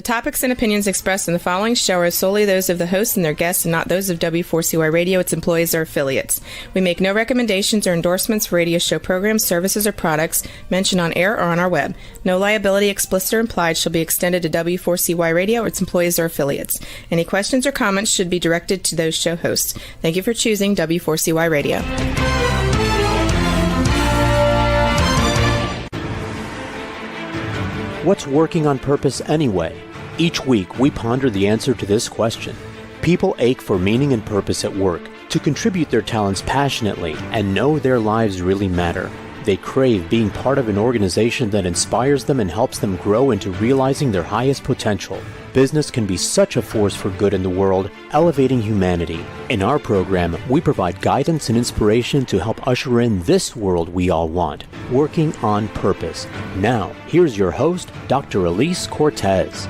topics and opinions expressed in the following show are solely those of the hosts and their guests and not those of W4CY Radio, its employees, or affiliates. We make no recommendations or endorsements for radio show programs, services, or products mentioned on air or on our web. No liability, explicit or implied, shall be extended to W4CY Radio or its employees or affiliates. Any questions or comments should be directed to those show hosts. Thank you for choosing W4CY Radio. What's working on purpose anyway? Each week, we ponder the answer to this question. People ache for meaning and purpose at work, to contribute their talents passionately and know their lives really matter. They crave being part of an organization that inspires them and helps them grow into realizing their highest potential. Business can be such a force for good in the world, elevating humanity. In our program, we provide guidance and inspiration to help usher in this world we all want, working on purpose. Now, here's your host, Dr. Elise Cortez.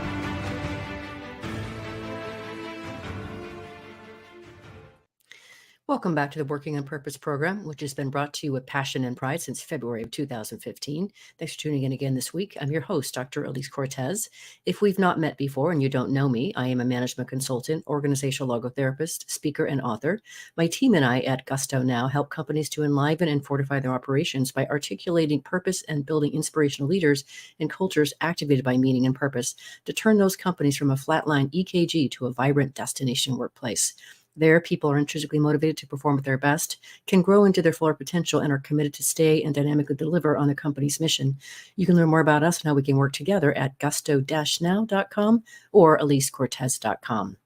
Welcome back to the Working on Purpose program, which has been brought to you with passion and pride since February of 2015. Thanks for tuning in again this week. I'm your host, Dr. Elise Cortez. If we've not met before and you don't know me, I am a management consultant, organizational logotherapist, speaker, and author. My team and I at Gusto Now help companies to enliven and fortify their operations by articulating purpose and building inspirational leaders and cultures activated by meaning and purpose to turn those companies from a flatline EKG to a vibrant destination workplace. There, people are intrinsically motivated to perform at their best, can grow into their fuller potential, and are committed to stay and dynamically deliver on the company's mission. You can learn more about us and how we can work together at gusto-now.com or elisecortez.com.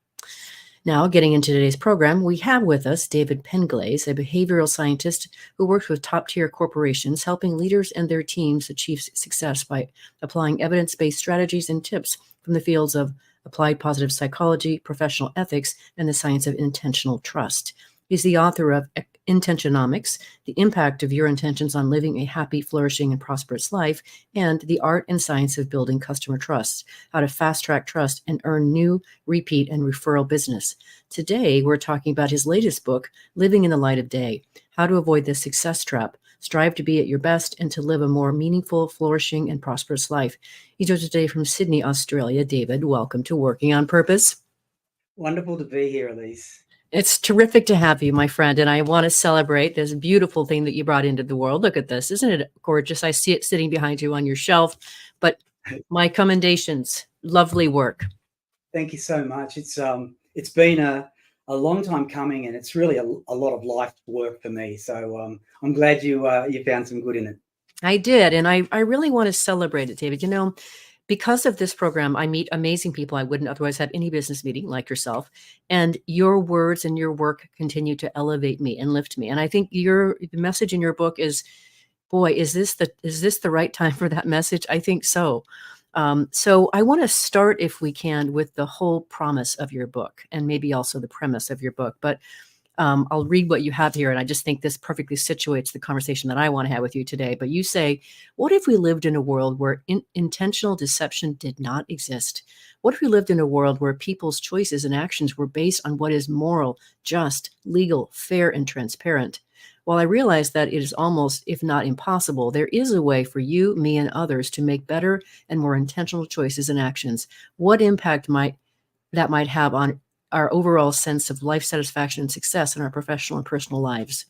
Now, getting into today's program, we have with us David Penglase, a behavioral scientist who works with top-tier corporations, helping leaders and their teams achieve success by applying evidence-based strategies and tips from the fields of applied positive psychology, professional ethics, and the science of intentional trust. He's the author of Intentionomics, The Impact of Your Intentions on Living a Happy, Flourishing, and Prosperous Life, and The Art and Science of Building Customer Trust, How to Fast-Track Trust and Earn New, Repeat, and Referral Business. Today, we're talking about his latest book, Living in the Light of Day, How to Avoid the Success Trap, Strive to be at your best, and to live a more meaningful, flourishing, and prosperous life. He's here today from Sydney, Australia. David, welcome to Working on Purpose. Wonderful to be here, Elise. It's terrific to have you, my friend, and I want to celebrate this beautiful thing that you brought into the world. Look at this. Isn't it gorgeous? I see it sitting behind you on your shelf, but my commendations. Lovely work. Thank you so much. It's been a long time coming, and it's really a lot of life work for me. So I'm glad you found some good in it. I did, and I really want to celebrate it, David. You know, because of this program, I meet amazing people I wouldn't otherwise have any business meeting like yourself, and your words and your work continue to elevate me and lift me. And I think the message in your book is, boy, is this the right time for that message? I think so. So I want to start, if we can, with the whole promise of your book and maybe also the premise of your book. But I'll read what you have here, and I just think this perfectly situates the conversation that I want to have with you today. But you say, what if we lived in a world where intentional deception did not exist? What if we lived in a world where people's choices and actions were based on what is moral, just, legal, fair, and transparent? While I realize that it is almost, if not impossible, there is a way for you, me, and others to make better and more intentional choices and actions. What impact might have on our overall sense of life satisfaction and success in our professional and personal lives?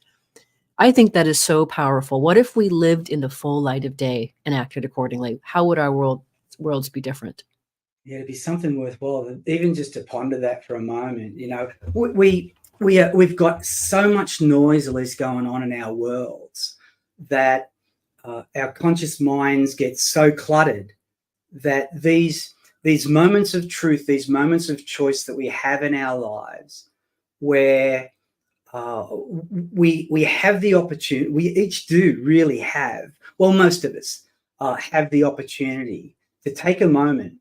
I think that is so powerful. What if we lived in the full light of day and acted accordingly? How would our worlds be different? Yeah, it'd be something worthwhile, even just to ponder that for a moment. You know, we've got so much noise, at least, going on in our worlds that our conscious minds get so cluttered that these moments of truth, these moments of choice that we have in our lives, where we have the opportunity, we each do really have, well, most of us have the opportunity to take a moment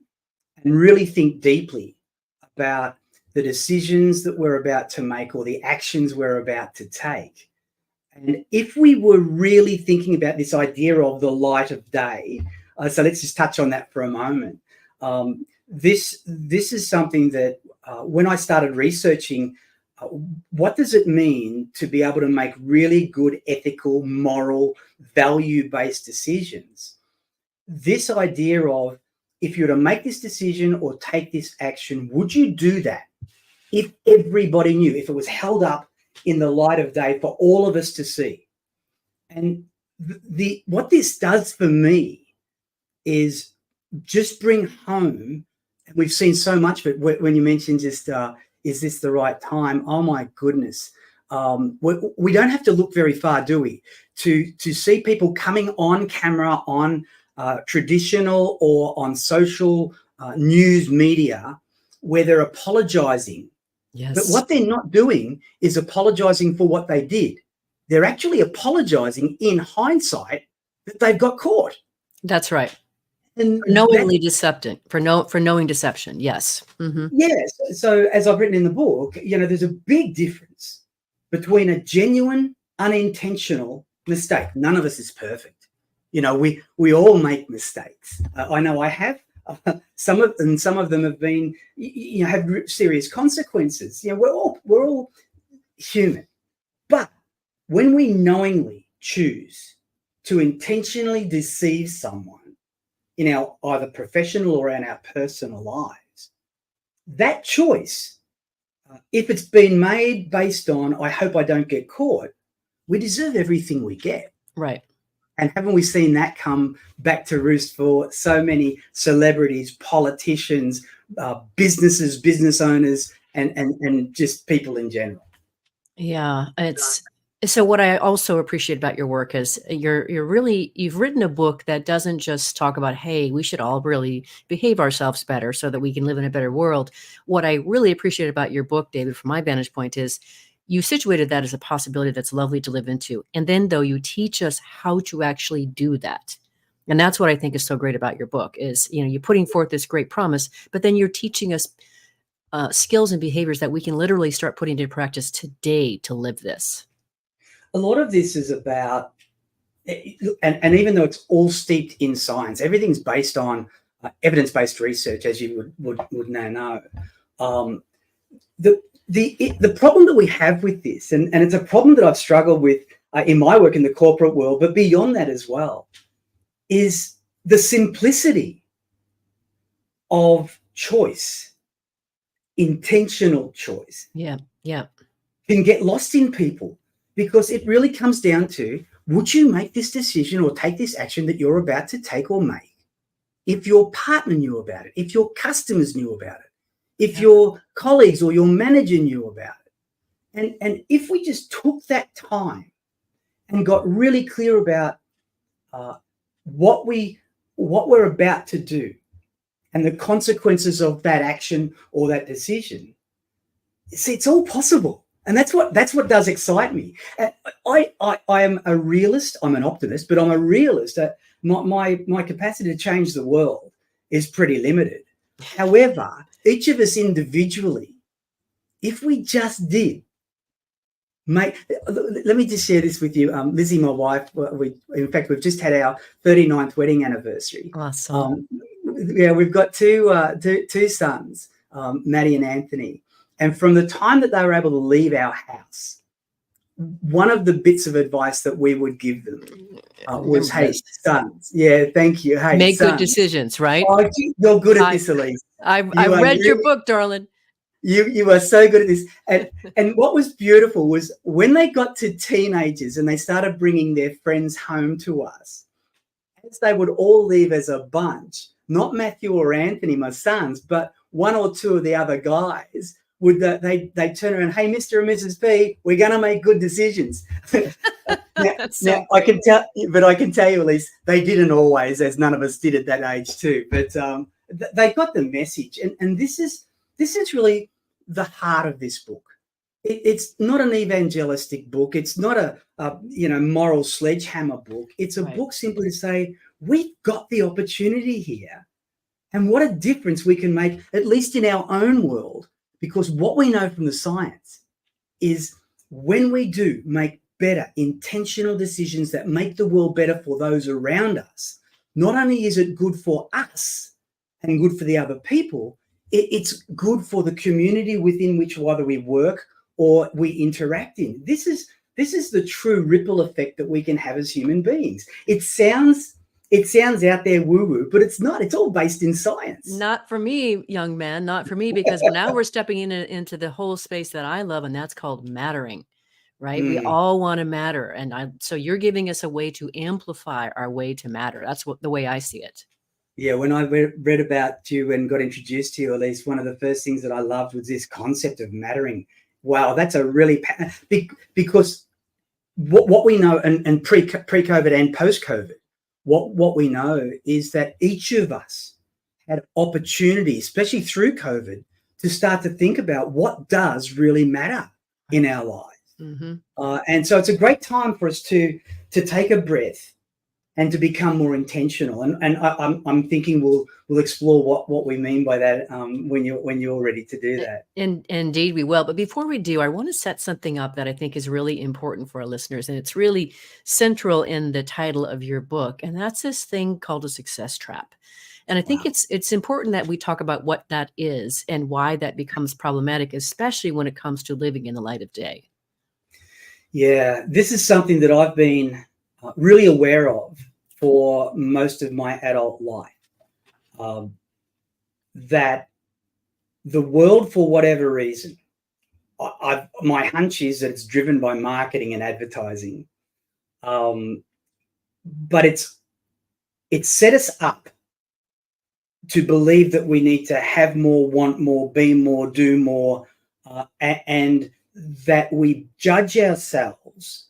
and really think deeply about the decisions that we're about to make or the actions we're about to take. And if we were really thinking about this idea of the light of day, so let's just touch on that for a moment. This is something that when I started researching, what does it mean to be able to make really good, ethical, moral, value-based decisions? This idea of if you were to make this decision or take this action, would you do that if everybody knew, if it was held up in the light of day for all of us to see? And what this does for me is just bring home, and we've seen so much of it when you mentioned just, is this the right time? Oh my goodness. We don't have to look very far, do we, to see people coming on camera on traditional or on social news media where they're apologizing. Yes. But what they're not doing is apologizing for what they did. They're actually apologizing in hindsight that they've got caught. That's right. And Knowingly decepting, for knowing deception. Yes. Mm-hmm. Yes. So as I've written in the book, there's a big difference between a genuine, unintentional mistake. None of us is perfect. We all make mistakes. I know I have. Some of them have been, have serious consequences. We're all human. But when we knowingly choose to intentionally deceive someone in our either professional or in our personal lives, that choice, if it's been made based on, I hope I don't get caught, we deserve everything we get. Right. And haven't we seen that come back to roost for so many celebrities, politicians, businesses, business owners, and just people in general? Yeah, so what I also appreciate about your work is you've written a book that doesn't just talk about, hey, we should all really behave ourselves better so that we can live in a better world. What I really appreciate about your book, David, from my vantage point, is you situated that as a possibility that's lovely to live into. And then, though, you teach us how to actually do that. And that's what I think is so great about your book is, you're putting forth this great promise, but then you're teaching us skills and behaviors that we can literally start putting into practice today to live this. A lot of this is about, and even though it's all steeped in science, everything's based on evidence-based research, as you would now know. The problem that we have with this, and it's a problem that I've struggled with in my work in the corporate world, but beyond that as well, is the simplicity of choice, intentional choice. Yeah. Can get lost in people because it really comes down to, would you make this decision or take this action that you're about to take or make if your partner knew about it, if your customers knew about it, if your colleagues or your manager knew about it? And if we just took that time and got really clear about what we're about to do and the consequences of that action or that decision, see, it's all possible. And that's what does excite me. I am a realist. I'm an optimist, but I'm a realist. My capacity to change the world is pretty limited. However, each of us individually, if we just did let me just share this with you. Lizzie, my wife, we've just had our 39th wedding anniversary. Awesome. We've got two sons, Maddie and Anthony. And from the time that they were able to leave our house, one of the bits of advice that we would give them was, hey, sons. Yeah, thank you. Hey, make sons, good decisions, right? Oh, you're good at this, Elise. I read your book, darling. You are so good at this. And what was beautiful was when they got to teenagers and they started bringing their friends home to us, as they would all leave as a bunch, not Matthew or Anthony, my sons, but one or two of the other guys, they turn around, hey, Mr. and Mrs. P, we're going to make good decisions. now I can tell you, Elise, they didn't always, as none of us did at that age too. But they got the message, and this is really the heart of this book. It's not an evangelistic book. It's not a moral sledgehammer book. It's a book simply to say we've got the opportunity here, and what a difference we can make, at least in our own world. Because what we know from the science is when we do make better intentional decisions that make the world better for those around us, not only is it good for us and good for the other people, it's good for the community within which whether we work or we interact in. This is the true ripple effect that we can have as human beings. It sounds it sounds out there woo-woo, but it's not. It's all based in science. Not for me, young man, not for me, because now we're stepping into the whole space that I love, and that's called mattering, right? We all want to matter. So you're giving us a way to amplify our way to matter. That's the way I see it. Yeah, when I read about you and got introduced to you, at least one of the first things that I loved was this concept of mattering. Wow, that's a really because what we know, and pre-COVID and post-COVID, what we know is that each of us had opportunity, especially through COVID, to start to think about what does really matter in our lives. And so it's a great time for us to take a breath and to become more intentional. And I'm thinking we'll explore what we mean by that when you're ready to do that. Indeed, we will. But before we do, I want to set something up that I think is really important for our listeners, and it's really central in the title of your book, and that's this thing called a success trap. And I think it's important that we talk about what that is and why that becomes problematic, especially when it comes to living in the light of day. Yeah, this is something that I've been really aware of for most of my adult life, that the world, for whatever reason, my hunch is that it's driven by marketing and advertising, but it's set us up to believe that we need to have more, want more, be more, do more, and that we judge ourselves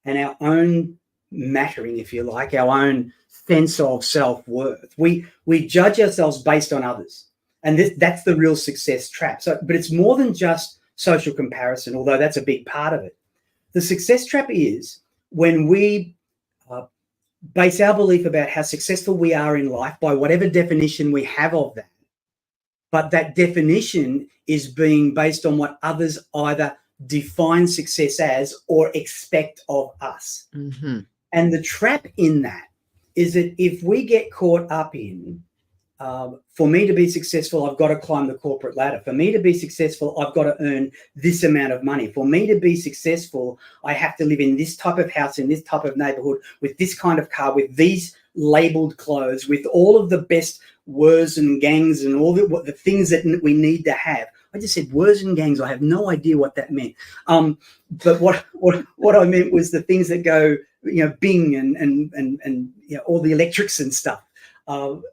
and our own mattering, if you like, our own sense of self-worth. We judge ourselves based on others, and that's the real success trap. So, but it's more than just social comparison, although that's a big part of it. The success trap is when we base our belief about how successful we are in life by whatever definition we have of that, but that definition is being based on what others either define success as or expect of us. And the trap in that is that if we get caught up in, for me to be successful, I've got to climb the corporate ladder. For me to be successful, I've got to earn this amount of money. For me to be successful, I have to live in this type of house, in this type of neighborhood, with this kind of car, with these labeled clothes, with all of the best words and gangs and all the things that we need to have. I just said words and gangs. I have no idea what that meant. But what I meant was the things that go, Bing and all the electrics and stuff. And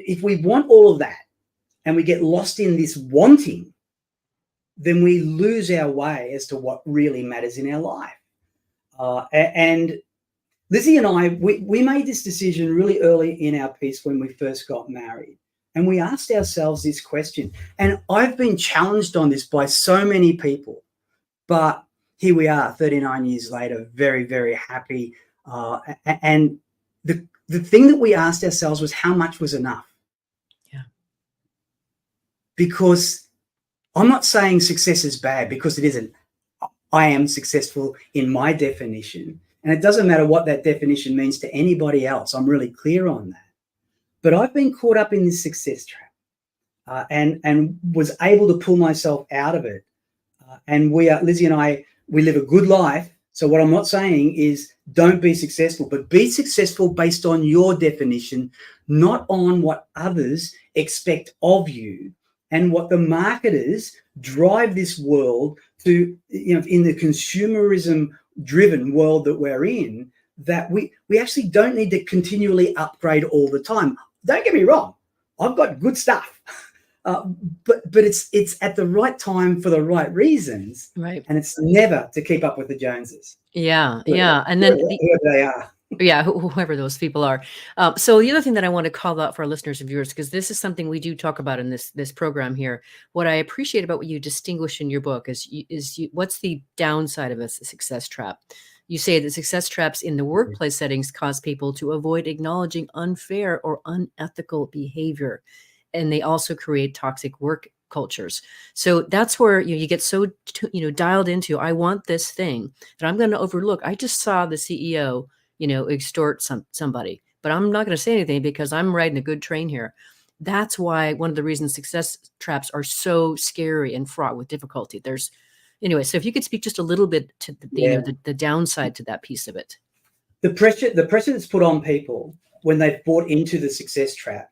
if we want all of that and we get lost in this wanting, then we lose our way as to what really matters in our life. And Lizzie and I, we made this decision really early in our piece when we first got married. And we asked ourselves this question. And I've been challenged on this by so many people. But here we are, 39 years later, very, very happy. And the thing that we asked ourselves was, how much was enough? Yeah. Because I'm not saying success is bad, because it isn't. I am successful in my definition. And it doesn't matter what that definition means to anybody else. I'm really clear on that. But I've been caught up in this success trap and was able to pull myself out of it. And Lizzie and I, we live a good life. So what I'm not saying is don't be successful, but be successful based on your definition, not on what others expect of you and what the marketers drive this world to, in the consumerism driven world that we're in, that we actually don't need to continually upgrade all the time. Don't get me wrong, I've got good stuff, but it's at the right time for the right reasons, right? And it's never to keep up with the Joneses. Yeah, and then whoever they are. Yeah, whoever those people are. So the other thing that I want to call out for our listeners and viewers, because this is something we do talk about in this program here. What I appreciate about what you distinguish in your book is what's the downside of a success trap. You say that success traps in the workplace settings cause people to avoid acknowledging unfair or unethical behavior, and they also create toxic work cultures. So that's where you get so dialed into, I want this thing that I'm going to overlook. I just saw the CEO extort somebody, but I'm not going to say anything because I'm riding a good train here. That's why one of the reasons success traps are so scary and fraught with difficulty. So if you could speak just a little bit to the downside to that piece of it. the pressure that's put on people when they've bought into the success trap,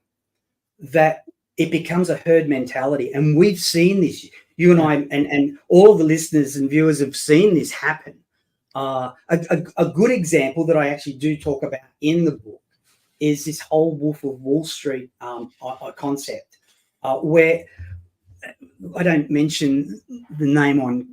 that it becomes a herd mentality. And we've seen this. You and I and all of the listeners and viewers have seen this happen. A good example that I actually do talk about in the book is this whole Wolf of Wall Street concept, where I don't mention the name on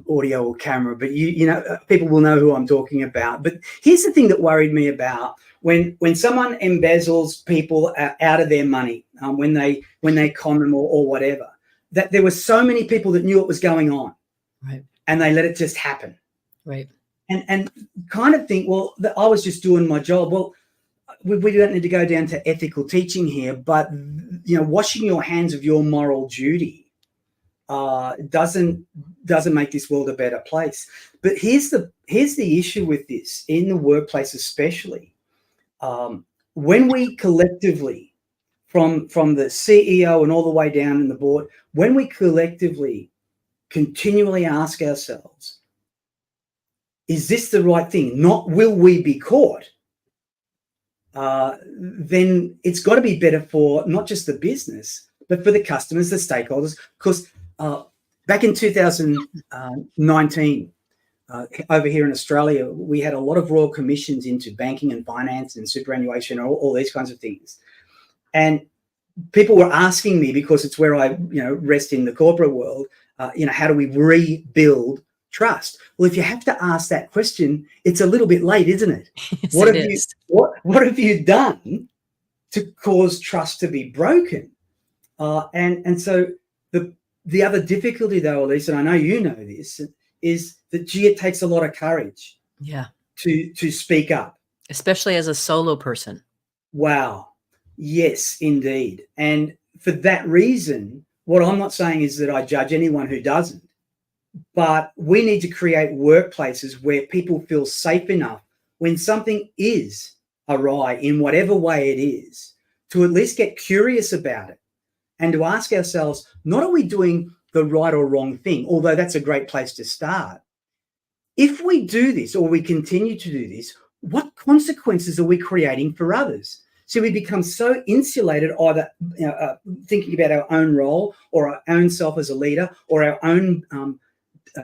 audio or camera, but you know, people will know who I'm talking about. But here's the thing that worried me about when someone embezzles people out of their money, when they con them or whatever, that there were so many people that knew what was going on, right, and they let it just happen, right, and kind of think, well, I was just doing my job. Well, we don't need to go down to ethical teaching here, but you know, washing your hands of your moral duty doesn't make this world a better place. But here's the issue with this in the workplace, especially when we collectively, from the CEO and all the way down in the board, when we collectively continually ask ourselves, is this the right thing? Not will we be caught? Then it's got to be better for not just the business, but for the customers, the stakeholders. Because back in 2019, over here in Australia, we had a lot of royal commissions into banking and finance and superannuation, all these kinds of things. And people were asking me, because it's where I rest in the corporate world, how do we rebuild trust? Well, if you have to ask that question, it's a little bit late, isn't it? Yes, What have you done to cause trust to be broken? And so the other difficulty, though, Elise, and I know you know this, is that it takes a lot of courage. Yeah. To speak up, especially as a solo person. Wow. Yes, indeed. And for that reason, what I'm not saying is that I judge anyone who doesn't. But we need to create workplaces where people feel safe enough when something is awry in whatever way it is, to at least get curious about it and to ask ourselves, not are we doing the right or wrong thing, although that's a great place to start. If we do this or we continue to do this, what consequences are we creating for others? So we become so insulated, either thinking about our own role or our own self as a leader or our own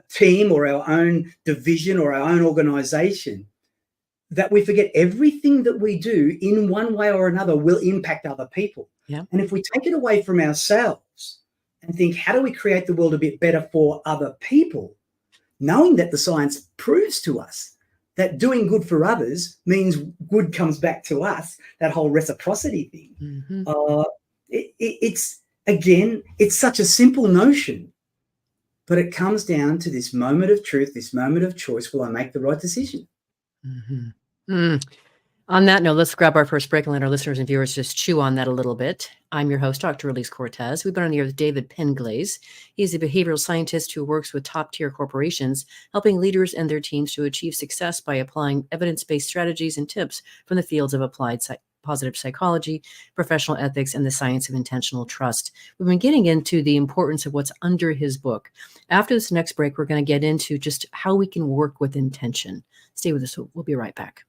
team or our own division or our own organization, that we forget everything that we do in one way or another will impact other people. Yeah. And if we take it away from ourselves and think, how do we create the world a bit better for other people, knowing that the science proves to us that doing good for others means good comes back to us, that whole reciprocity thing. Mm-hmm. It's such a simple notion, but it comes down to this moment of truth, this moment of choice. Will I make the right decision? Mm-hmm. On that note, let's grab our first break and let our listeners and viewers just chew on that a little bit. I'm your host, Dr. Elise Cortez. We've been on the air with David Penglase. He's a behavioral scientist who works with top-tier corporations, helping leaders and their teams to achieve success by applying evidence-based strategies and tips from the fields of applied positive psychology, professional ethics, and the science of intentional trust. We've been getting into the importance of what's under his book. After this next break, we're going to get into just how we can work with intention. Stay with us. We'll be right back.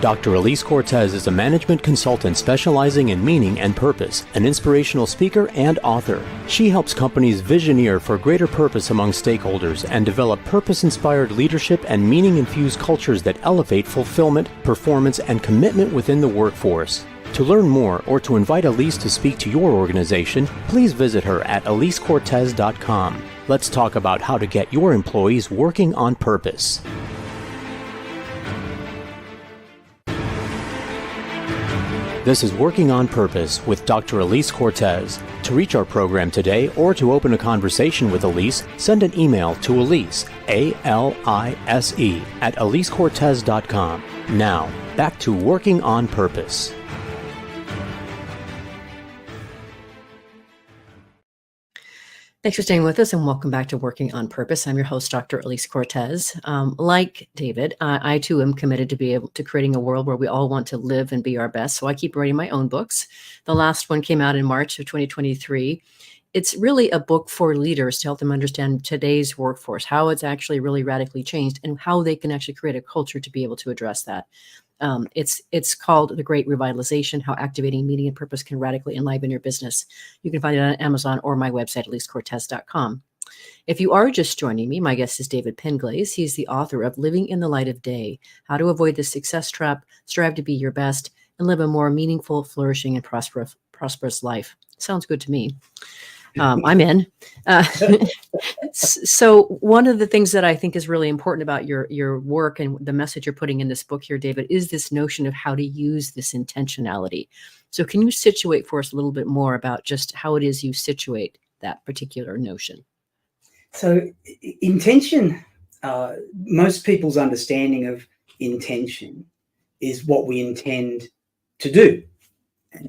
Dr. Elise Cortez is a management consultant specializing in meaning and purpose, an inspirational speaker and author. She helps companies visioneer for greater purpose among stakeholders and develop purpose-inspired leadership and meaning-infused cultures that elevate fulfillment, performance, and commitment within the workforce. To learn more or to invite Elise to speak to your organization, please visit her at elisecortez.com. Let's talk about how to get your employees working on purpose. This is Working on Purpose with Dr. Elise Cortez. To reach our program today or to open a conversation with Elise, send an email to Elise, A-L-I-S-E, at elisecortez.com. Now, back to Working on Purpose. Thanks for staying with us, and welcome back to Working on Purpose. I'm your host, Dr. Elise Cortez. Like David, I too am committed to creating a world where we all want to live and be our best. So I keep writing my own books. The last one came out in March of 2023. It's really a book for leaders to help them understand today's workforce, how it's actually really radically changed, and how they can actually create a culture to be able to address that. It's called The Great Revitalization, How Activating Meaning and Purpose Can Radically Enliven Your Business. You can find it on Amazon or my website, elisecortez.com. If you are just joining me, my guest is David Penglase. He's the author of Living in the Light of Day, How to Avoid the Success Trap, Strive to Be Your Best, and Live a More Meaningful, Flourishing, and Prosperous Life. Sounds good to me. I'm in. So one of the things that I think is really important about your work and the message you're putting in this book here, David, is this notion of how to use this intentionality. So can you situate for us a little bit more about just how it is you situate that particular notion? So intention, most people's understanding of intention is what we intend to do.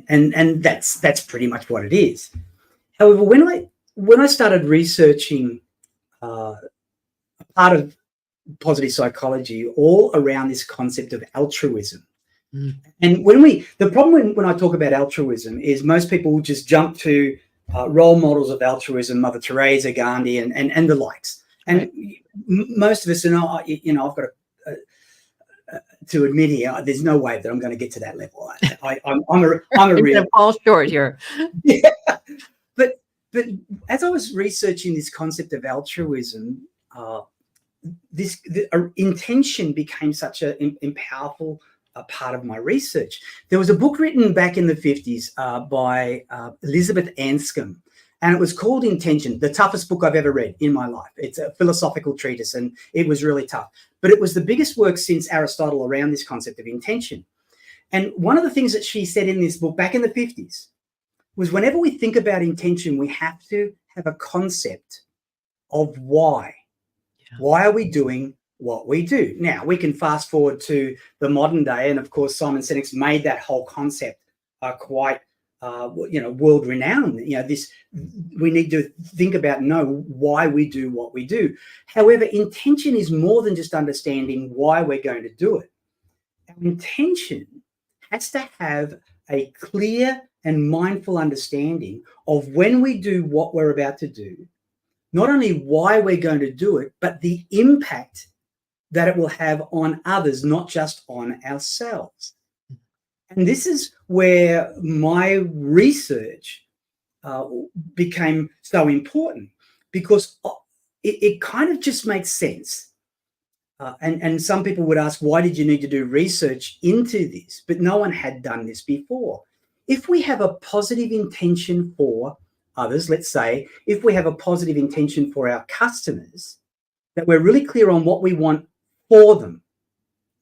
And that's pretty much what it is. However, when I started researching a part of positive psychology all around this concept of altruism, and the problem when I talk about altruism is most people will just jump to role models of altruism, Mother Teresa, Gandhi, and the likes. And most of us, I've got to admit here, there's no way that I'm going to get to that level. I'm a real fall short here. Yeah. But as I was researching this concept of altruism, intention became such a powerful part of my research. There was a book written back in the 50s by Elizabeth Anscombe, and it was called Intention, the toughest book I've ever read in my life. It's a philosophical treatise, and it was really tough. But it was the biggest work since Aristotle around this concept of intention. And one of the things that she said in this book back in the 50s was whenever we think about intention, we have to have a concept of why. Yeah. Why are we doing what we do? Now, we can fast forward to the modern day, and of course, Simon Sinek's made that whole concept quite, world-renowned. We need to think about, why we do what we do. However, intention is more than just understanding why we're going to do it. Our intention has to have a clear and mindful understanding of when we do what we're about to do, not only why we're going to do it, but the impact that it will have on others, not just on ourselves. And this is where my research became so important, because it kind of just makes sense. And some people would ask, why did you need to do research into this? But no one had done this before. If we have a positive intention for others, let's say, if we have a positive intention for our customers, that we're really clear on what we want for them,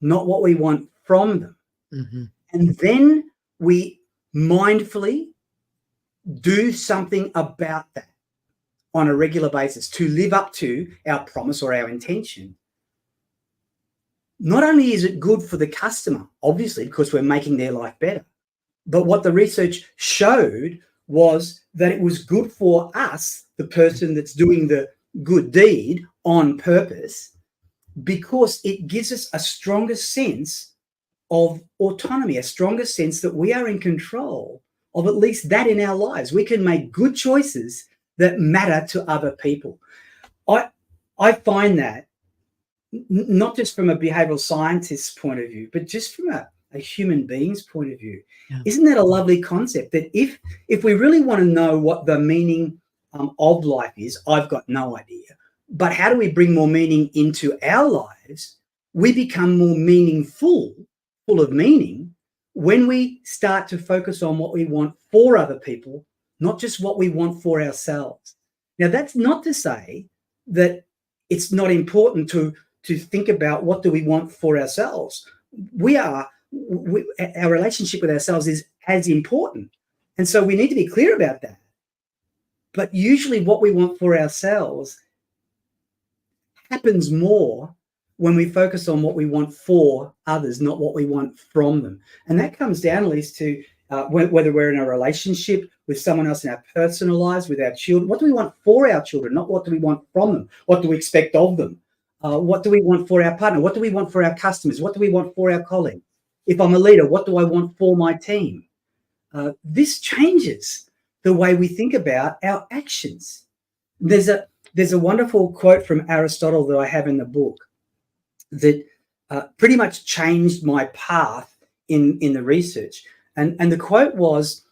not what we want from them. Mm-hmm. And then we mindfully do something about that on a regular basis to live up to our promise or our intention. Not only is it good for the customer, obviously, because we're making their life better, but what the research showed was that it was good for us, the person that's doing the good deed on purpose, because it gives us a stronger sense of autonomy, a stronger sense that we are in control of at least that in our lives. We can make good choices that matter to other people. I find that not just from a behavioral scientist's point of view, but just from a human being's point of view. Yeah. Isn't that a lovely concept that if we really want to know what the meaning of life is, I've got no idea, but how do we bring more meaning into our lives? We become more meaningful, full of meaning, when we start to focus on what we want for other people, not just what we want for ourselves. Now, that's not to say that it's not important to think about what do we want for ourselves. Our relationship with ourselves is as important. And so we need to be clear about that. But usually what we want for ourselves happens more when we focus on what we want for others, not what we want from them. And that comes down, at least, to whether we're in a relationship with someone else in our personal lives, with our children? What do we want for our children? Not what do we want from them? What do we expect of them? What do we want for our partner? What do we want for our customers? What do we want for our colleagues? If I'm a leader, what do I want for my team? This changes the way we think about our actions. There's a wonderful quote from Aristotle that I have in the book that pretty much changed my path in the research. And the quote was,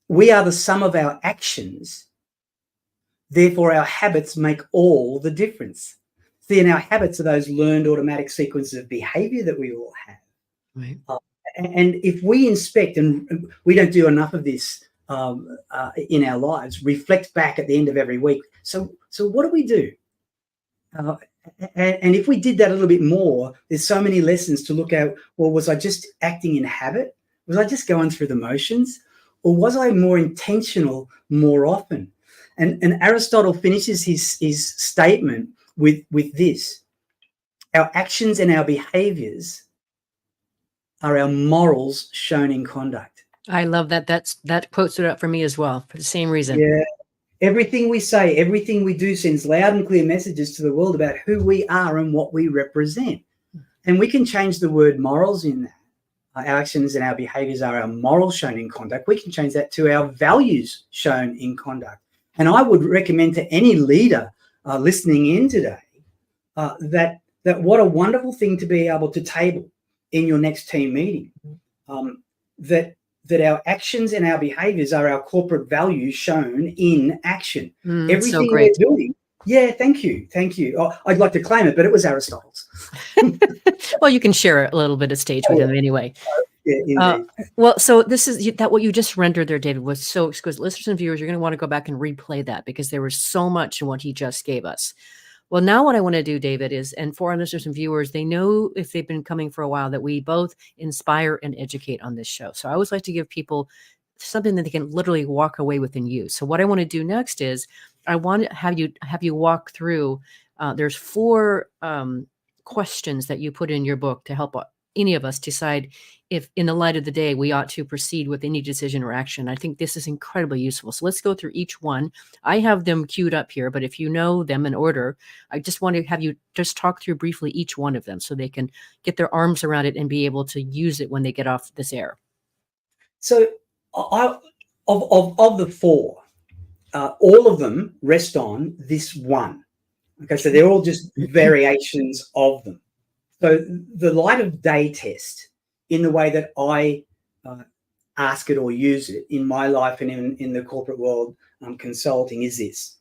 we are the sum of our actions, therefore our habits make all the difference. See, and our habits are those learned automatic sequences of behavior that we all have. Right. And if we inspect, and we don't do enough of this in our lives, reflect back at the end of every week. So what do we do? And if we did that a little bit more, there's so many lessons to look at. Well, was I just acting in habit? Was I just going through the motions? Or was I more intentional more often? And Aristotle finishes his statement with this. Our actions and our behaviors are our morals shown in conduct. I love that. That quote stood out for me as well, for the same reason. Yeah. Everything we say, everything we do sends loud and clear messages to the world about who we are and what we represent. And we can change the word morals in that. Our actions and our behaviors are our morals shown in conduct. We can change that to our values shown in conduct. And I would recommend to any leader listening in today that what a wonderful thing to be able to table in your next team meeting, that our actions and our behaviors are our corporate values shown in action. Everything so great. we're doing. Yeah, thank you. Oh, I'd like to claim it, but it was Aristotle's. Well, you can share a little bit of stage with him anyway. Yeah, indeed. Well, so this is that what you just rendered there, David, was so exquisite. Listeners and viewers, you're going to want to go back and replay that because there was so much in what he just gave us. Well, now what I want to do, David, is, and for our listeners and viewers, they know if they've been coming for a while that we both inspire and educate on this show. So I always like to give people something that they can literally walk away with and use. So what I want to do next is I want to have you walk through. There's 4 questions that you put in your book to help any of us decide if, in the light of the day, we ought to proceed with any decision or action. I think this is incredibly useful. So let's go through each one. I have them queued up here, but if you know them in order, I just want to have you just talk through briefly each one of them so they can get their arms around it and be able to use it when they get off this air. So of the 4, all of them rest on this one. Okay, so they're all just variations of them. So the light of day test, in the way that I ask it or use it in my life and in the corporate world consulting, is this.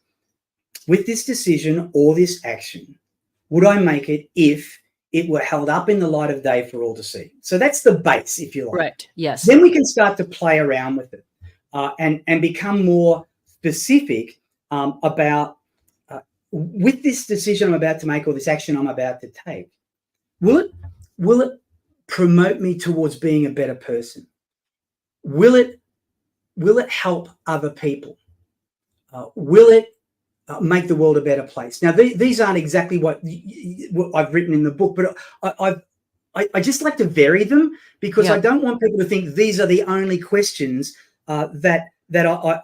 With this decision or this action, would I make it if it were held up in the light of day for all to see? So that's the base, if you like. Right, yes. Then we can start to play around with it and become more specific about with this decision I'm about to make or this action I'm about to take, will it promote me towards being a better person? Will it help other people? Will it make the world a better place? Now, these aren't exactly what I've written in the book, but I just like to vary them because I don't want people to think these are the only questions that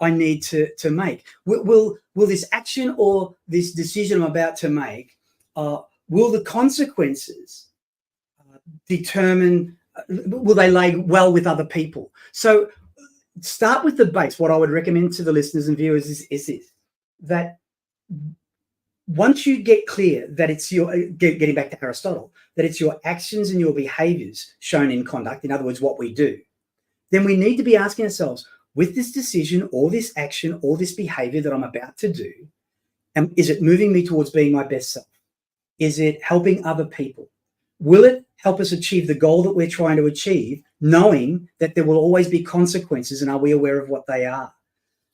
I need to make. Will this action or this decision I'm about to make, will the consequences determine, will they lay well with other people? So start with the base. What I would recommend to the listeners and viewers is this, that once you get clear that it's getting back to Aristotle, that it's your actions and your behaviors shown in conduct, in other words, what we do, then we need to be asking ourselves, with this decision or this action or this behavior that I'm about to do, is it moving me towards being my best self? Is it helping other people? Will it help us achieve the goal that we're trying to achieve, knowing that there will always be consequences, and are we aware of what they are?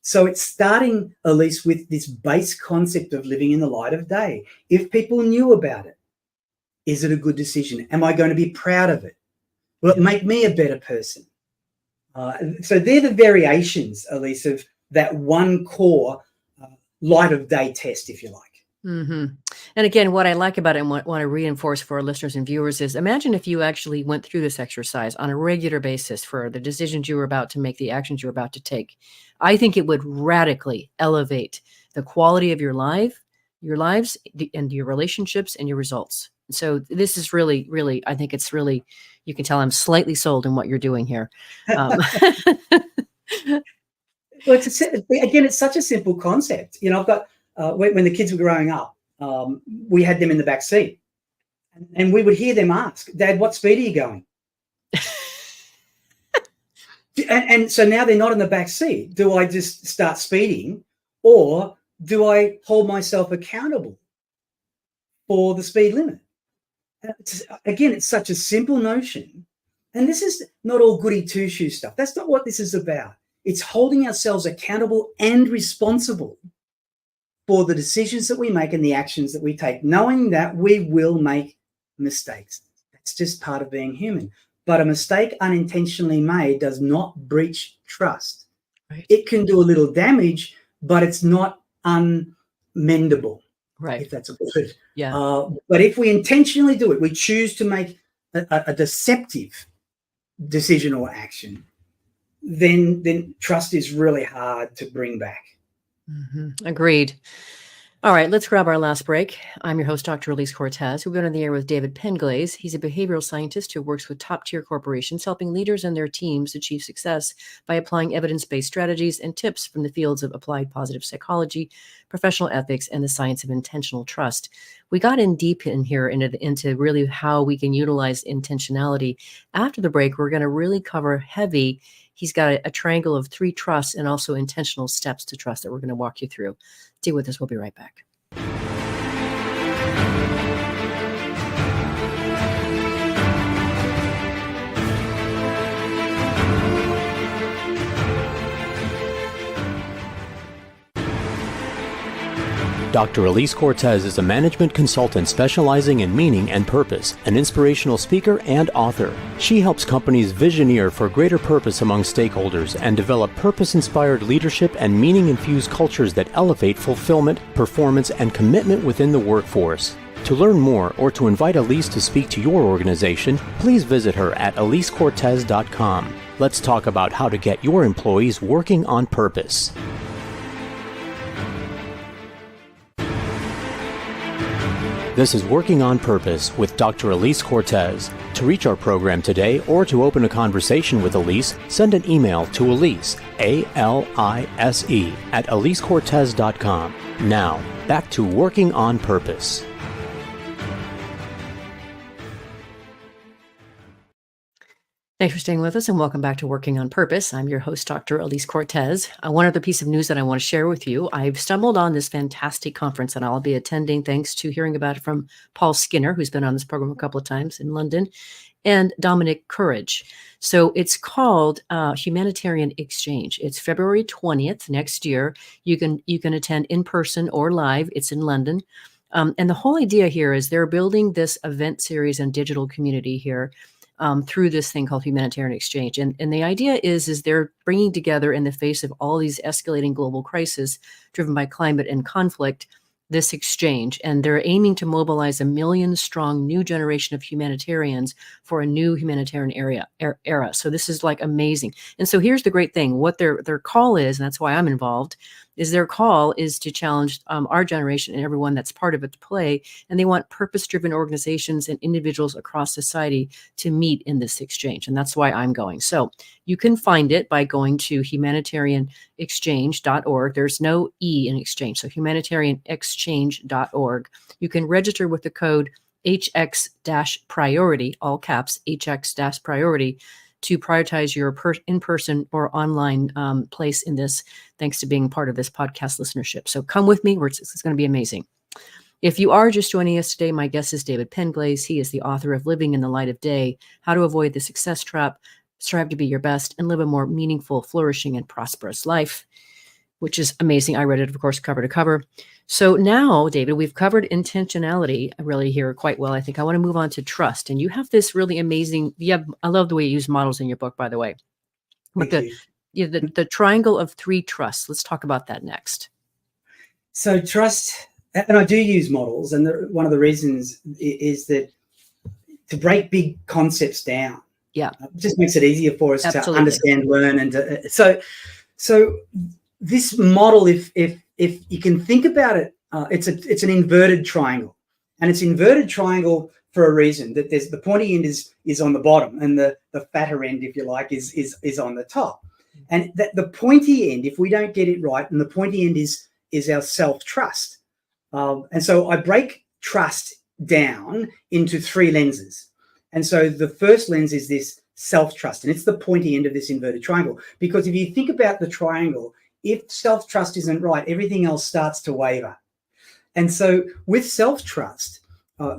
So it's starting, Elise, with this base concept of living in the light of day. If people knew about it, is it a good decision? Am I going to be proud of it? Will it make me a better person? So they're the variations, Elise, of that one core light of day test, if you like. hmm And again, what I like about it and what I reinforce for our listeners and viewers is imagine if you actually went through this exercise on a regular basis for the decisions you were about to make, the actions you're about to take. I think it would radically elevate the quality of your lives, and your relationships and your results. So this is really, really, I think it's really, you can tell I'm slightly sold in what you're doing here. Um, Well, again, it's such a simple concept. I've got when the kids were growing up, we had them in the back seat, and we would hear them ask, "Dad, what speed are you going?" And so now they're not in the back seat. Do I just start speeding, or do I hold myself accountable for the speed limit? Again, it's such a simple notion. And this is not all goody two-shoes stuff. That's not what this is about. It's holding ourselves accountable and responsible for the decisions that we make and the actions that we take, knowing that we will make mistakes. That's just part of being human. But a mistake unintentionally made does not breach trust. Right. It can do a little damage, but it's not unmendable. Right. If that's a word. Yeah. But if we intentionally do it, we choose to make a deceptive decision or action, then trust is really hard to bring back. Agreed. All right, let's grab our last break. I'm your host, Dr. Elise Cortez. We've been on the air with David Penglase. He's a behavioral scientist who works with top-tier corporations, helping leaders and their teams achieve success by applying evidence-based strategies and tips from the fields of applied positive psychology, professional ethics, and the science of intentional trust. We got in deep in here into really how we can utilize intentionality. After the break, we're going to really cover heavy. He's got a triangle of 3 trusts and also intentional steps to trust that we're going to walk you through. Stay with us. We'll be right back. Dr. Elise Cortez is a management consultant specializing in meaning and purpose, an inspirational speaker and author. She helps companies visioneer for greater purpose among stakeholders and develop purpose-inspired leadership and meaning-infused cultures that elevate fulfillment, performance, and commitment within the workforce. To learn more or to invite Elise to speak to your organization, please visit her at elisecortez.com. Let's talk about how to get your employees working on purpose. This is Working on Purpose with Dr. Elise Cortez. To reach our program today or to open a conversation with Elise, send an email to Elise, A-L-I-S-E, at elisecortez.com. Now, back to Working on Purpose. Thanks for staying with us and welcome back to Working on Purpose. I'm your host, Dr. Elise Cortez. One other piece of news that I want to share with you. I've stumbled on this fantastic conference that I'll be attending thanks to hearing about it from Paul Skinner, who's been on this program a couple of times in London, and Dominic Courage. So it's called Humanitarian Exchange. It's February 20th next year. You can attend in person or live. It's in London. And the whole idea here is they're building this event series and digital community here through this thing called Humanitarian Exchange. And the idea is they're bringing together in the face of all these escalating global crises driven by climate and conflict, this exchange. And they're aiming to mobilize a 1 million strong new generation of humanitarians for a new humanitarian era. So this is like amazing. And so here's the great thing. What their call is, and that's why I'm involved, is their call is to challenge our generation and everyone that's part of it to play. And they want purpose-driven organizations and individuals across society to meet in this exchange. And that's why I'm going. So you can find it by going to humanitarianexchange.org. There's no E in exchange. So humanitarianexchange.org. You can register with the code HX-priority, all caps, HX-priority, to prioritize your in-person or online place in this, thanks to being part of this podcast listenership. So come with me. It's going to be amazing. If you are just joining us today, my guest is David Penglase. He is the author of Living in the Light of Day, How to Avoid the Success Trap, Strive to Be Your Best, and Live a More Meaningful, Flourishing, and Prosperous Life, which is amazing. I read it, of course, cover to cover. So now, David, we've covered intentionality really here quite well. I think I want to move on to trust. And you have this really amazing, I love the way you use models in your book, by the way. But the triangle of 3 trusts, let's talk about that next. So trust And I do use models, and one of the reasons is that to break big concepts down, it just makes it easier for us Absolutely. to understand, learn, and so this model, if you can think about it, it's an inverted triangle, and it's inverted triangle for a reason. That there's the pointy end is on the bottom, and the fatter end, if you like, is on the top. And that the pointy end, if we don't get it right, and the pointy end is our self-trust. And so I break trust down into 3 lenses. And so the first lens is this self-trust, and it's the pointy end of this inverted triangle. Because if you think about the triangle, if self-trust isn't right, everything else starts to waver. And so with self-trust,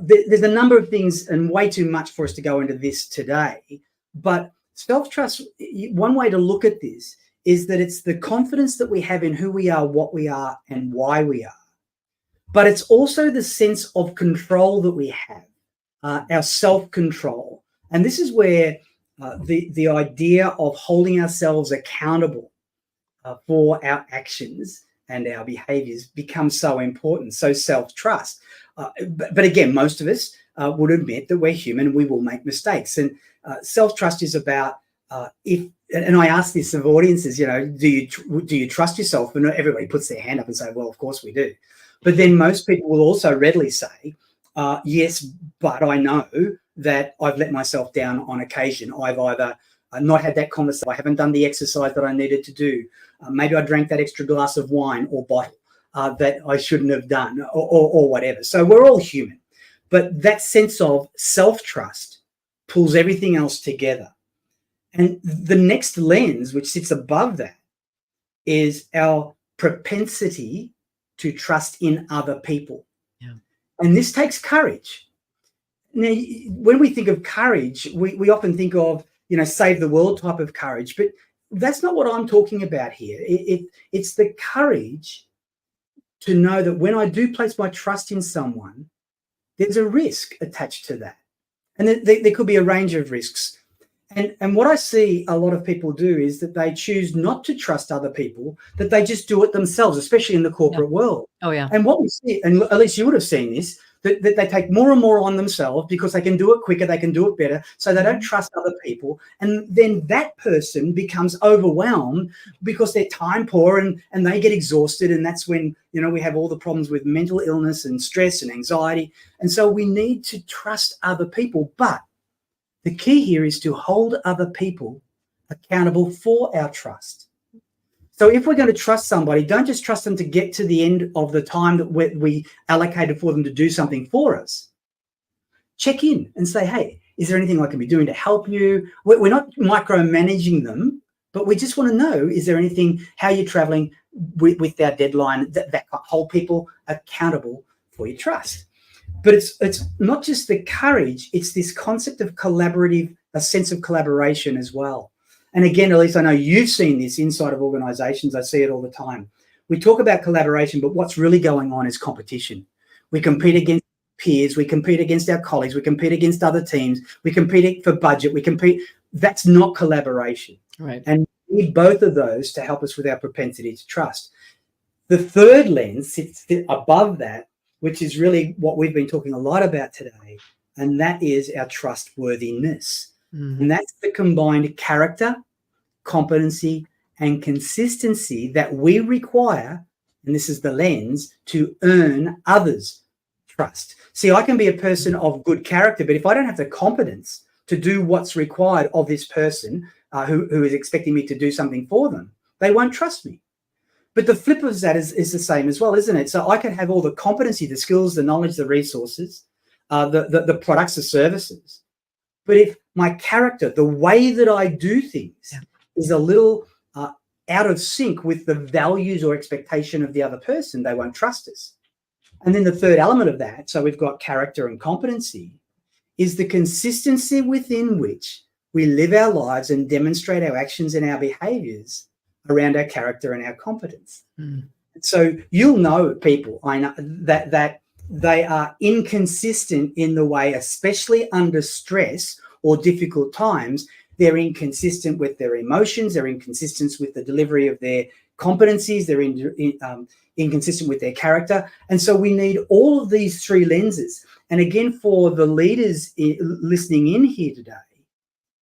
there's a number of things, and way too much for us to go into this today. But self-trust, one way to look at this is that it's the confidence that we have in who we are, what we are, and why we are. But it's also the sense of control that we have, our self-control. And this is where the idea of holding ourselves accountable for our actions and our behaviors becomes so important. So self-trust. But again, most of us would admit that we're human and we will make mistakes. And self-trust is about and I ask this of audiences, do you trust yourself? And everybody puts their hand up and say, well, of course we do. But then most people will also readily say, yes, but I know that I've let myself down on occasion. I've either not had that conversation, I haven't done the exercise that I needed to do. Maybe I drank that extra glass of wine or bottle that I shouldn't have done, or whatever. So we're all human. But that sense of self-trust pulls everything else together. And the next lens, which sits above that, is our propensity to trust in other people. Yeah. And this takes courage. Now, when we think of courage, we often think of, save the world type of courage, but that's not what I'm talking about here. It's the courage to know that when I do place my trust in someone, there's a risk attached to that. And there could be a range of risks. And what I see a lot of people do is that they choose not to trust other people, that they just do it themselves, especially in the corporate world. Oh, yeah. And what we see, and at least you would have seen this, that they take more and more on themselves because they can do it quicker, they can do it better, so they don't trust other people. And then that person becomes overwhelmed because they're time poor and they get exhausted. And that's when, we have all the problems with mental illness and stress and anxiety. And so we need to trust other people. But the key here is to hold other people accountable for our trust. So if we're going to trust somebody, don't just trust them to get to the end of the time that we allocated for them to do something for us. Check in and say, hey, is there anything I can be doing to help you? We're not micromanaging them, but we just want to know, is there anything, how you're traveling with our deadline that hold people accountable for your trust. But it's not just the courage, it's this concept of a sense of collaboration as well. And again, at least I know you've seen this inside of organizations. I see it all the time. We talk about collaboration, but what's really going on is competition. We compete against peers, we compete against our colleagues, we compete against other teams, we compete for budget, that's not collaboration. Right. And we need both of those to help us with our propensity to trust. The third lens sits above that, which is really what we've been talking a lot about today, and that is our trustworthiness. Mm-hmm. And that's the combined character, competency, and consistency that we require, and this is the lens, to earn others' trust. See, I can be a person of good character, but if I don't have the competence to do what's required of this person who is expecting me to do something for them, they won't trust me. But the flip of that is the same as well, isn't it? So I can have all the competency, the skills, the knowledge, the resources, the products, the services. But if my character, the way that I do things is a little out of sync with the values or expectation of the other person, they won't trust us. And then the third element of that, so we've got character and competency, is the consistency within which we live our lives and demonstrate our actions and our behaviors around our character and our competence. Mm. So you'll know people, I know that they are inconsistent in the way, especially under stress or difficult times, they're inconsistent with their emotions, they're inconsistent with the delivery of their competencies, they're inconsistent with their character. And so we need all of these three lenses. And again, for the leaders listening in here today,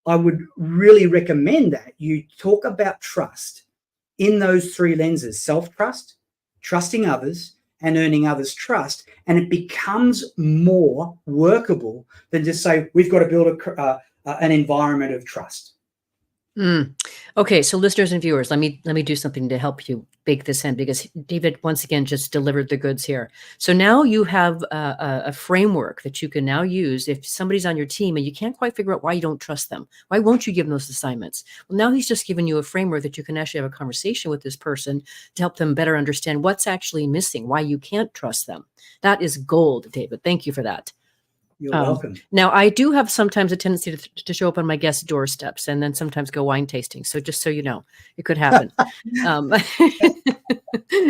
I would really recommend that you talk about trust in those three lenses: self-trust, trusting others, and earning others' trust. And it becomes more workable than just say, we've got to build an environment of trust. Okay, so listeners and viewers, let me do something to help you bake this in, because David once again just delivered the goods here. So now you have a framework that you can now use if somebody's on your team and you can't quite figure out why you don't trust them. Why won't you give them those assignments? Well, now he's just given you a framework that you can actually have a conversation with this person to help them better understand what's actually missing, why you can't trust them. That is gold, David. Thank you for that. You're welcome. Now, I do have sometimes a tendency to show up on my guest doorsteps and then sometimes go wine tasting. So just so you know, it could happen.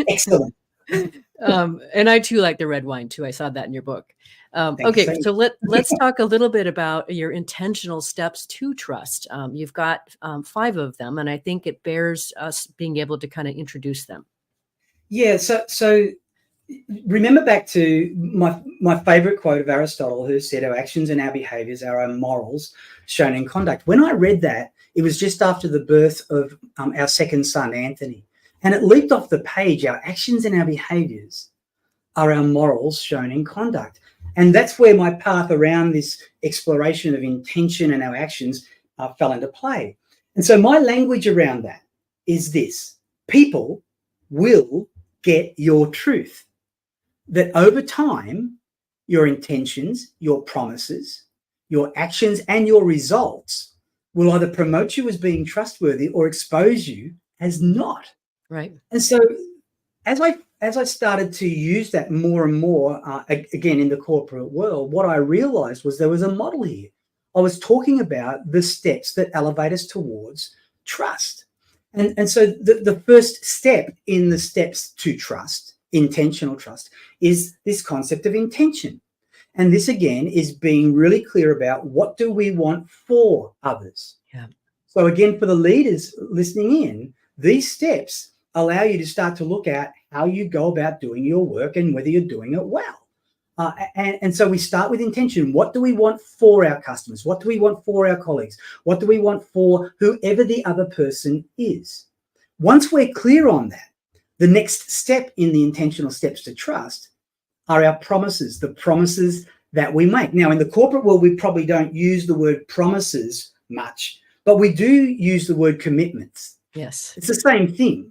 Excellent. And I too like the red wine too. I saw that in your book. Okay, so let's talk a little bit about your intentional steps to trust. You've got 5 of them, and I think it bears us being able to kind of introduce them. Yeah, so remember back to my favorite quote of Aristotle, who said, our actions and our behaviors are our morals shown in conduct. When I read that, it was just after the birth of our second son, Anthony. And it leaped off the page: our actions and our behaviors are our morals shown in conduct. And that's where my path around this exploration of intention and our actions fell into play. And so my language around that is this: people will get your truth. That over time, your intentions, your promises, your actions, and your results will either promote you as being trustworthy or expose you as not. Right. And so as I started to use that more and more, again, in the corporate world, what I realized was there was a model here. I was talking about the steps that elevate us towards trust. And so the first step in the steps to trust, intentional trust, is this concept of intention. And this, again, is being really clear about what do we want for others. Yeah. So again, for the leaders listening in, these steps allow you to start to look at how you go about doing your work and whether you're doing it well. And so we start with intention. What do we want for our customers? What do we want for our colleagues? What do we want for whoever the other person is? Once we're clear on that, the next step in the intentional steps to trust are our promises, the promises that we make. Now, in the corporate world, we probably don't use the word promises much, but we do use the word commitments. Yes. It's the same thing,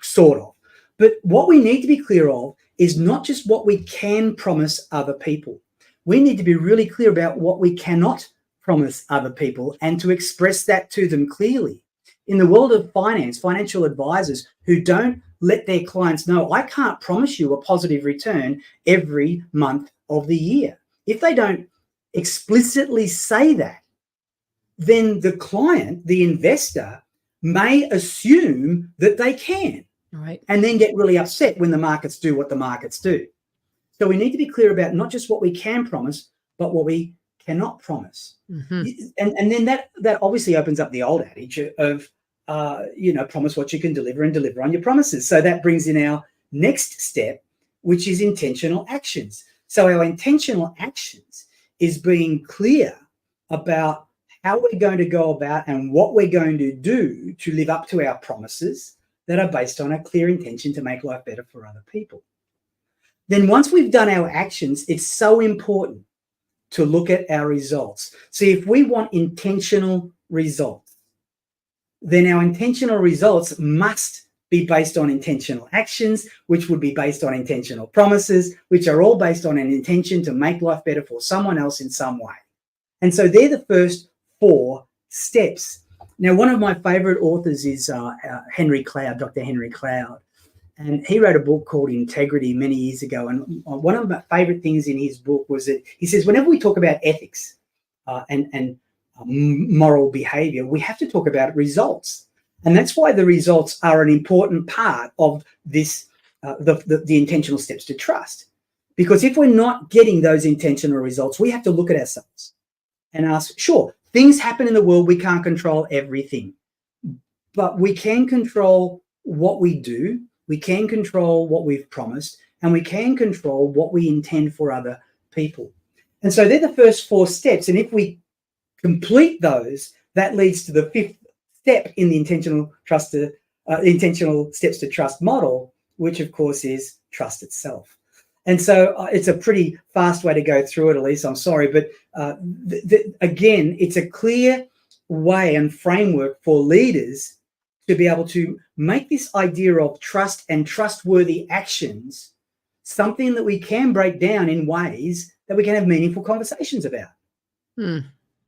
sort of. But what we need to be clear of is not just what we can promise other people. We need to be really clear about what we cannot promise other people and to express that to them clearly. In the world of finance, financial advisors who don't let their clients know, I can't promise you a positive return every month of the year. If they don't explicitly say that, then the client, the investor, may assume that they can. Right. And then get really upset when the markets do what the markets do. So we need to be clear about not just what we can promise, but what we cannot promise. Mm-hmm. And then that obviously opens up the old adage of, promise what you can deliver and deliver on your promises. So that brings in our next step, which is intentional actions. So our intentional actions is being clear about how we're going to go about and what we're going to do to live up to our promises that are based on a clear intention to make life better for other people. Then once we've done our actions, it's so important to look at our results. See, if we want intentional results, then our intentional results must be based on intentional actions, which would be based on intentional promises, which are all based on an intention to make life better for someone else in some way. And so they're the first 4 steps. Now, one of my favorite authors is Henry Cloud, Dr. Henry Cloud. And he wrote a book called Integrity many years ago. And one of my favorite things in his book was that he says, whenever we talk about ethics and moral behavior, we have to talk about results. And that's why the results are an important part of this, the intentional steps to trust. Because if we're not getting those intentional results, we have to look at ourselves and ask, sure, things happen in the world. We can't control everything, but we can control what we do we can control what we've promised, and we can control what we intend for other people. And so they're the first 4 steps. And if we complete those, that leads to the 5th step in the intentional steps to trust model, which of course is trust itself. And so it's a pretty fast way to go through it, Elise. I'm sorry, but again, it's a clear way and framework for leaders to be able to make this idea of trust and trustworthy actions something that we can break down in ways that we can have meaningful conversations about.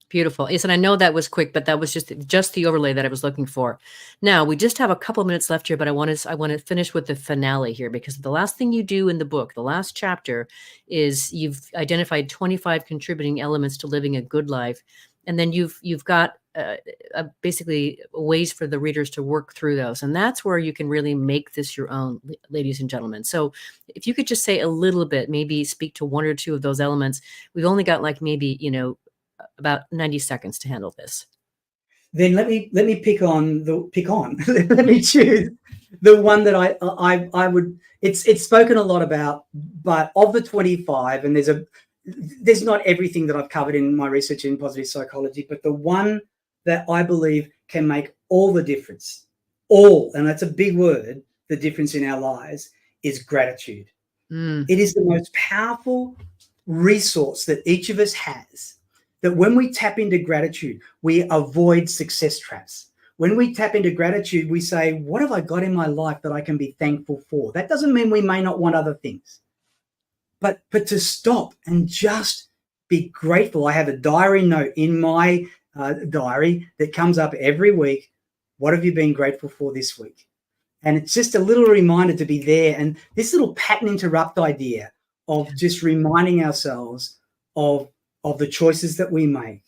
Beautiful. Yes, and I know that was quick, but that was just the overlay that I was looking for. Now, we just have a couple of minutes left here, but I want to finish with the finale here, because the last thing you do in the book, the last chapter, is you've identified 25 contributing elements to living a good life, and then you've got basically ways for the readers to work through those, and that's where you can really make this your own, ladies and gentlemen. So, if you could just say a little bit, maybe speak to 1 or 2 of those elements. We've only got maybe about 90 seconds to handle this. Then let me let me choose the one that I would. It's spoken a lot about, but of the 25, and there's not everything that I've covered in my research in positive psychology, but the one that I believe can make all the difference, and that's a big word, the difference in our lives, is gratitude. It is the most powerful resource that each of us has. That when we tap into gratitude, we avoid success traps. When we tap into gratitude, we say, what have I got in my life that I can be thankful for? That doesn't mean we may not want other things, but to stop and just be grateful. I have a diary note in my diary that comes up every week. What have you been grateful for this week? And it's just a little reminder to be there. And this little pattern interrupt idea of just reminding ourselves of the choices that we make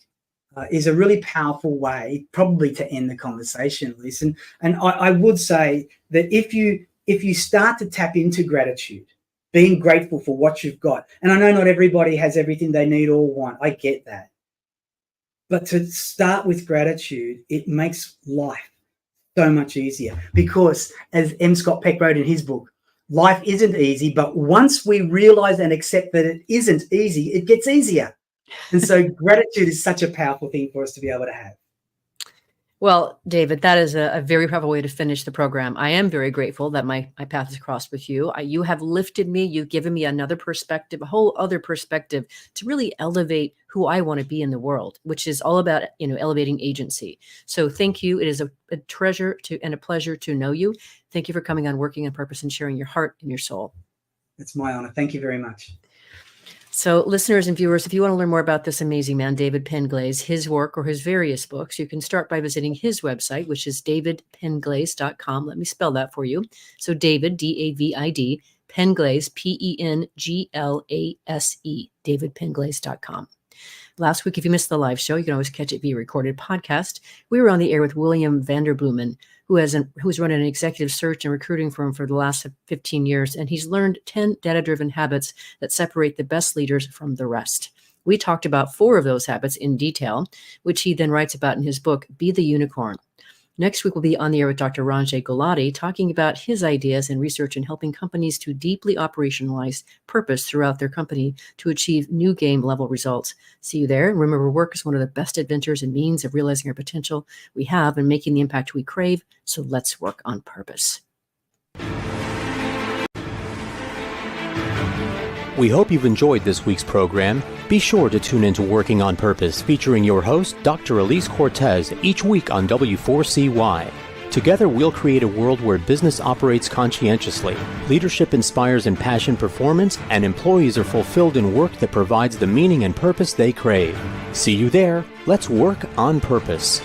is a really powerful way probably to end the conversation, Lisa. And I would say that if you start to tap into gratitude, being grateful for what you've got, and I know not everybody has everything they need or want, I get that. But to start with gratitude, it makes life so much easier, because as M. Scott Peck wrote in his book, life isn't easy, but once we realize and accept that it isn't easy, it gets easier. And so gratitude is such a powerful thing for us to be able to have. Well, David, that is a very powerful way to finish the program. I am very grateful that my path is crossed with you. You have lifted me. You've given me another perspective, a whole other perspective to really elevate who I want to be in the world, which is all about, elevating agency. So thank you. It is a treasure and a pleasure to know you. Thank you for coming on Working on Purpose and sharing your heart and your soul. It's my honor. Thank you very much. So listeners and viewers, if you want to learn more about this amazing man, David Penglase, his work or his various books, you can start by visiting his website, which is davidpenglase.com. Let me spell that for you. So David, D-A-V-I-D, Penglase, P-E-N-G-L-A-S-E, davidpenglase.com. Last week, if you missed the live show, you can always catch it via recorded podcast. We were on the air with William Vanderbloemen, who's run an executive search and recruiting firm for the last 15 years, and he's learned 10 data-driven habits that separate the best leaders from the rest. We talked about 4 of those habits in detail, which he then writes about in his book, Be the Unicorn. Next week, we'll be on the air with Dr. Ranjay Gulati, talking about his ideas and research in helping companies to deeply operationalize purpose throughout their company to achieve new game level results. See you there. And remember, work is one of the best adventures and means of realizing our potential we have and making the impact we crave. So let's work on purpose. We hope you've enjoyed this week's program. Be sure to tune into Working on Purpose, featuring your host, Dr. Elise Cortez, each week on W4CY. Together, we'll create a world where business operates conscientiously, leadership inspires impassioned performance, and employees are fulfilled in work that provides the meaning and purpose they crave. See you there. Let's work on purpose.